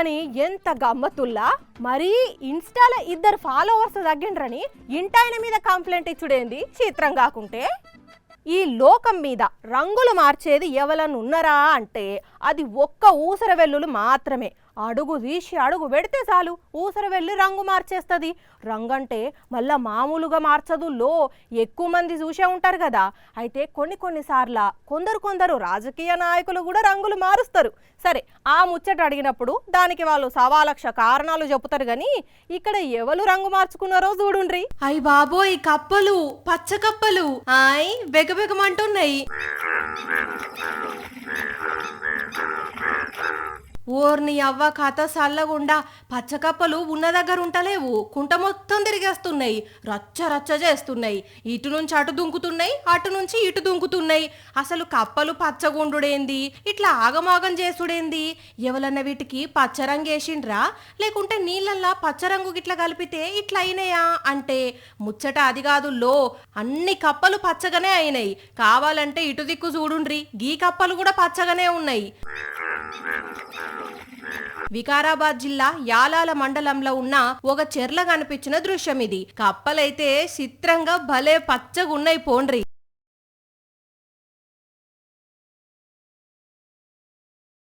కానీ ఎంత గమ్మత్తుల్లా మరీ ఇన్స్టాలో 2 ఫాలోవర్స్ తగ్గిండ్రని ఇంటాయన మీద కంప్లైంట్ ఇచ్చుడేంది చిత్రం కాకుంటే. ఈ లోకం మీద రంగులు మార్చేది ఎవరన్నా ఉన్నారా అంటే అది ఒక్క ఊసరవెల్లులు మాత్రమే. అడుగు తీసి అడుగు పెడితే చాలు ఊసరవెల్లి రంగు మార్చేస్తుంది. రంగంటే మళ్ళా మామూలుగా మార్చదు, ఎక్కువ మంది చూసే ఉంటారు కదా. అయితే కొన్నిసార్లు కొందరు రాజకీయ నాయకులు కూడా రంగులు మారుస్తారు. సరే, ఆ ముచ్చట అడిగినప్పుడు దానికి వాళ్ళు 1,000,000 కారణాలు చెబుతారు. కానీ ఇక్కడ ఎవరు రంగు మార్చుకున్నారో చూడుండ్రి. అయ్య బాబోయ్, కప్పలు, పచ్చ కప్పలు బెగబెగమంటున్నాయి. ఓర్ని అవ్వ కథ సల్లగుండా. పచ్చకప్పలు ఉన్న దగ్గర ఉంటలేవు, కుంట మొత్తం తిరిగేస్తున్నాయి, రచ్చ రచ్చ చేస్తున్నాయి. ఇటు నుంచి అటు దుంకుతున్నాయి, అటు నుంచి ఇటు దుంకుతున్నాయి. అసలు కప్పలు పచ్చగుండుడేంది, ఇట్లా ఆగమాగం చేసుడేంది? ఎవలన్న వీటికి పచ్చరంగు వేసిండ్రా, లేకుంటే నీళ్ళల్లా పచ్చరంగు గిట్లా కలిపితే ఇట్లా అయినాయా అంటే ముచ్చట అది కాదు. అన్ని కప్పలు పచ్చగానే అయినాయి. కావాలంటే ఇటు దిక్కు చూడుండ్రి, గీ కప్పలు కూడా పచ్చగానే ఉన్నాయి. వికారాబాద్ జిల్లా యాలాల మండలంలో ఉన్న ఒక చెర్ల కనిపించిన దృశ్యం ఇది. కప్పలైతే చిత్రంగా భలే పచ్చగున్నాయి పోండ్రి.